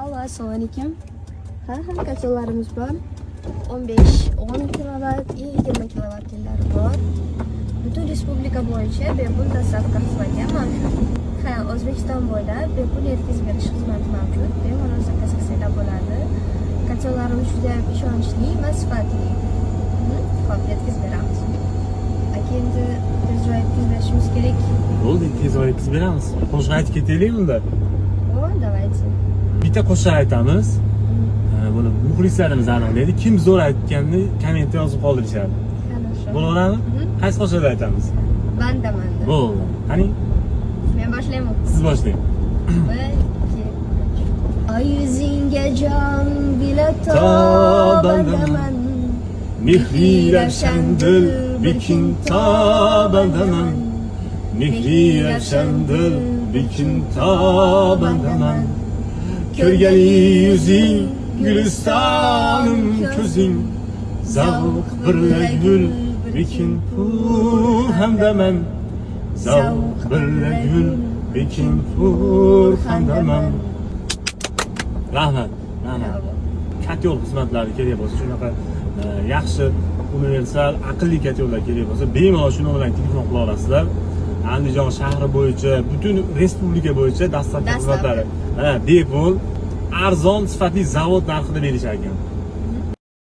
Allo, assalomu alaykum. Ha, kotlovlarimiz bor. 15, 10 kilovat, 20 kilovat pillari bor. Butun respublika bo'yicha bepul dostavka xizmati mavjud. Ha, O'zbekiston bo'ylab bepul yetkazib berish xizmati mavjud. Bemalol zakaz qilsanglar bo'ladi. Kotlovlarimiz juda ishonchli va sifatli. Xo'p, yetkazib beramiz. Aka, endi tezroq yetkazib berishimiz kerak. Bo'ldi, tezroq yetkazib beramiz. Qo'shiq aytib ketaylik unda. O, давайте. Bitta qo'shiq aytamiz. Buni muxlislarimiz aniqlaydi. Kim zo'r aytganini kommentda yozib qoldirishadi. Хорошо. Bo'laveradimi? Qaysi qo'shiqni aytamiz? Bandamanda. Bo'ldi. Qani, Men boshlayman. siz boshlang. 1, 2, 3. Ay yüzünge can bile Tabandaman. Mehri ravshandil bikin tabandaman. Mehri ravshandil bikin tabandaman. Ko'rgani yuzing, gülistonim ko'zing. Zavq birla gul, bikin pur hamdaman. Zavq birla gul, bikin pur hamdaman. Rahmat, rahmat. Katyol xizmatlari kerak bo'lsa, shunaqa yaxshi, universal, aqlli katyollar kerak bo'lsa, bemalol shuni bilan telefon qila olasizlar. Andijon shahri bo'yicha, butun respublika bo'yicha dostavka xizmatlari bepul, arzon, sifatli zavod narxida berishar ekan.